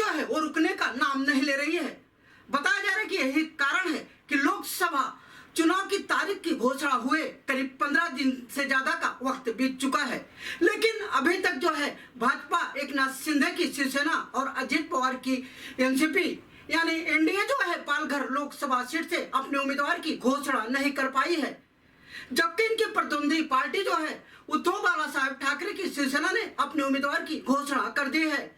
जो है वो रुकने का नाम नहीं ले रही है। बताया जा रहा है कि यही कारण है कि लोकसभा चुनाव की तारीख की घोषणा हुए करीब 15 दिन से ज्यादा का वक्त बीत चुका है, लेकिन अभी तक जो है भाजपा एकनाथ शिंदे की शिवसेना और अजित पवार की एनसीपी यानी एनडीए जो है पालघर लोकसभा सीट से अपने उम्मीदवार की घोषणा नहीं कर पाई है, जबकि इनकी प्रतिद्वंदी पार्टी जो है उद्धव बाला साहेब ठाकरे की शिवसेना ने अपने उम्मीदवार की घोषणा कर दी है।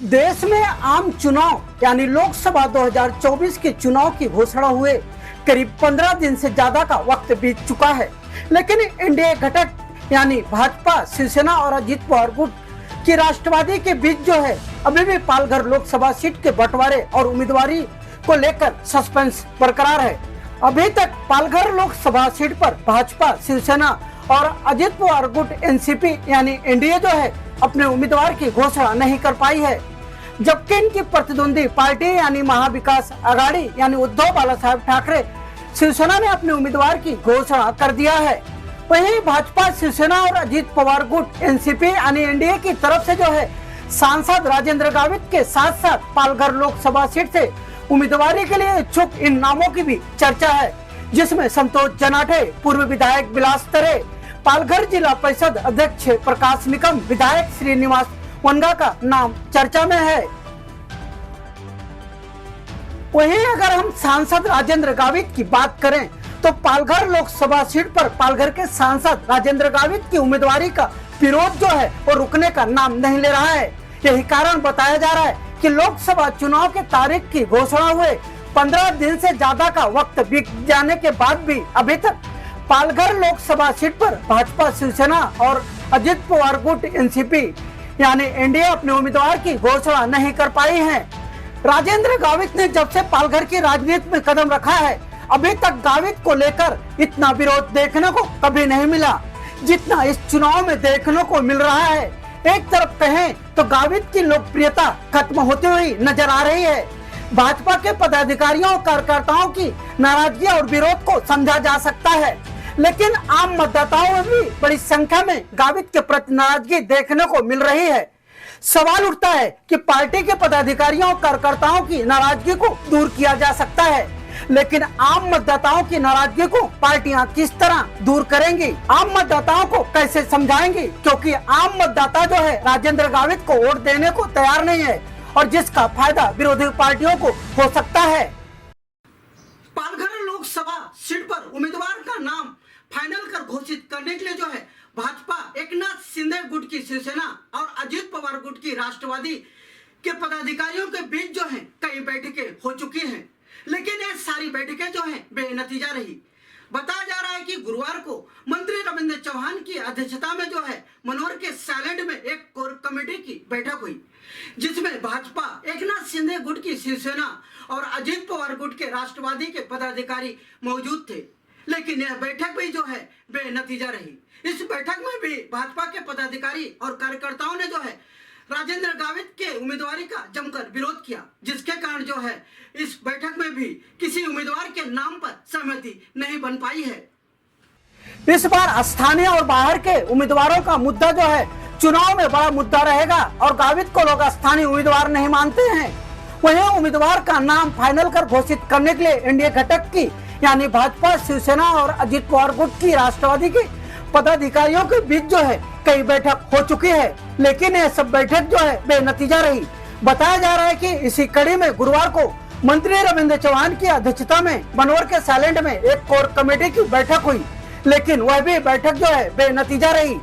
देश में आम चुनाव यानी लोकसभा 2024 के चुनाव की घोषणा हुए करीब 15 दिन से ज्यादा का वक्त बीत चुका है, लेकिन एनडीए घटक यानी भाजपा, शिवसेना और अजित पवार गुट की राष्ट्रवादी के बीच जो है अभी भी पालघर लोकसभा सीट के बंटवारे और उम्मीदवारी को लेकर सस्पेंस बरकरार है। अभी तक पालघर लोकसभा सीट पर भाजपा, शिवसेना और अजित पवार गुट एनसीपी यानी एनडीए जो है अपने उम्मीदवार की घोषणा नहीं कर पाई है, जबकि इनकी प्रतिद्वंदी पार्टी यानी महाविकास आघाड़ी यानी उद्धव बाला साहेब ठाकरे शिवसेना ने अपने उम्मीदवार की घोषणा कर दिया है। वहीं भाजपा, शिवसेना और अजित पवार गुट एनसीपी यानी एनडीए की तरफ से जो है सांसद राजेंद्र गावित के साथ साथ पालघर लोकसभा सीट से उम्मीदवारी के लिए इच्छुक इन नामों की भी चर्चा है, जिसमें संतोष जनाठे, पूर्व विधायक बिलास तरे, पालघर जिला परिषद अध्यक्ष प्रकाश निकम, विधायक श्रीनिवास वनगा का नाम चर्चा में है। वहीं अगर हम सांसद राजेंद्र गावित की बात करें तो पालघर लोकसभा सीट पर पालघर के सांसद राजेंद्र गावित की उम्मीदवारी का विरोध जो है वो रुकने का नाम नहीं ले रहा है। यही कारण बताया जा रहा है कि लोकसभा चुनाव के तारीख की घोषणा हुए 15 दिन से ज्यादा का वक्त बीत जाने के बाद भी अभी तक पालघर लोकसभा सीट पर भाजपा, शिवसेना और अजित पवार गुट एनसीपी यानी एनडीए अपने उम्मीदवार की घोषणा नहीं कर पाई है। राजेंद्र गावित ने जब से पालघर की राजनीति में कदम रखा है, अभी तक गावित को लेकर इतना विरोध देखने को कभी नहीं मिला जितना इस चुनाव में देखने को मिल रहा है। एक तरफ कहें तो गावित की लोकप्रियता खत्म होती हुई नजर आ रही है। भाजपा के पदाधिकारियों और कार्यकर्ताओं की नाराजगी और विरोध को समझा जा सकता है, लेकिन आम मतदाताओं में भी बड़ी संख्या में गावित के प्रति नाराजगी देखने को मिल रही है। सवाल उठता है कि पार्टी के पदाधिकारियों और कार्यकर्ताओं की नाराजगी को दूर किया जा सकता है, लेकिन आम मतदाताओं की नाराजगी को पार्टियां किस तरह दूर करेंगी, आम मतदाताओं को कैसे समझाएंगी, क्योंकि आम मतदाता जो है राजेंद्र गावित को वोट देने को तैयार नहीं है और जिसका फायदा विरोधी पार्टियों को हो सकता है। पालघर लोकसभा सीट पर उम्मीदवार का नाम फाइनल कर घोषित करने के लिए जो है भाजपा, एकनाथ शिंदे गुट की शिवसेना और अजित पवार गुट की राष्ट्रवादी के पदाधिकारियों के बीच जो है कई बैठकें हो चुकी हैं, लेकिन ये सारी बैठकें जो है बेनतीजा रही। बताया जा रहा है कि गुरुवार को मंत्री रविंद्र चौहान की अध्यक्षता में जो है मनोहर के साइलेंट में एक कोर कमेटी की बैठक हुई, जिसमें भाजपा, एकनाथ शिंदे गुट की शिवसेना और अजित पवार गुट के राष्ट्रवादी के पदाधिकारी मौजूद थे, लेकिन यह बैठक भी जो है बेनतीजा रही। इस बैठक में भी भाजपा के पदाधिकारी और कार्यकर्ताओं ने जो है राजेंद्र गावित के उम्मीदवारी का जमकर विरोध किया, जिसके कारण जो है इस बैठक में भी किसी उम्मीदवार के नाम पर सहमति नहीं बन पाई है। इस बार स्थानीय और बाहर के उम्मीदवारों का मुद्दा जो है चुनाव में बड़ा मुद्दा रहेगा और गावित को लोग स्थानीय उम्मीदवार नहीं मानते हैं। वहीं उम्मीदवार का नाम फाइनल कर घोषित करने के लिए एनडीए घटक की यानी भाजपा, शिवसेना और अजित पवार गुट की राष्ट्रवादी के पदाधिकारियों के बीच जो है कई बैठक हो चुकी है, लेकिन यह सब बैठक जो है बेनतीजा रही। बताया जा रहा है कि इसी कड़ी में गुरुवार को मंत्री रविंद्र चौहान की अध्यक्षता में मनोहर के साइलेंट में एक कोर कमेटी की बैठक हुई, लेकिन वह भी बैठक जो है बेनतीजा रही।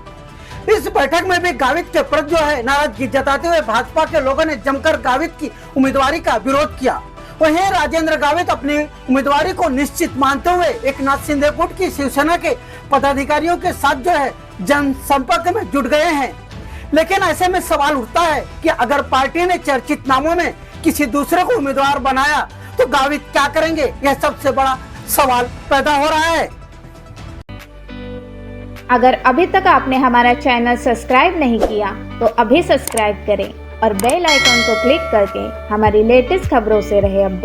इस बैठक में भी गावित के प्रति जो है नाराजगी जताते हुए भाजपा के लोगों ने जमकर गावित की उम्मीदवारी का विरोध किया। वहीं राजेंद्र गावित अपनी उम्मीदवारी को निश्चित मानते हुए एकनाथ शिंदे गुट की शिवसेना के पदाधिकारियों के साथ जो है जनसंपर्क में जुट गए हैं, लेकिन ऐसे में सवाल उठता है कि अगर पार्टी ने चर्चित नामों में किसी दूसरे को उम्मीदवार बनाया तो गावित क्या करेंगे, यह सबसे बड़ा सवाल पैदा हो रहा है। अगर अभी तक आपने हमारा चैनल सब्सक्राइब नहीं किया तो अभी सब्सक्राइब करें और बेल आइकन को क्लिक करके हमारी लेटेस्ट खबरों से रहे अपडेट।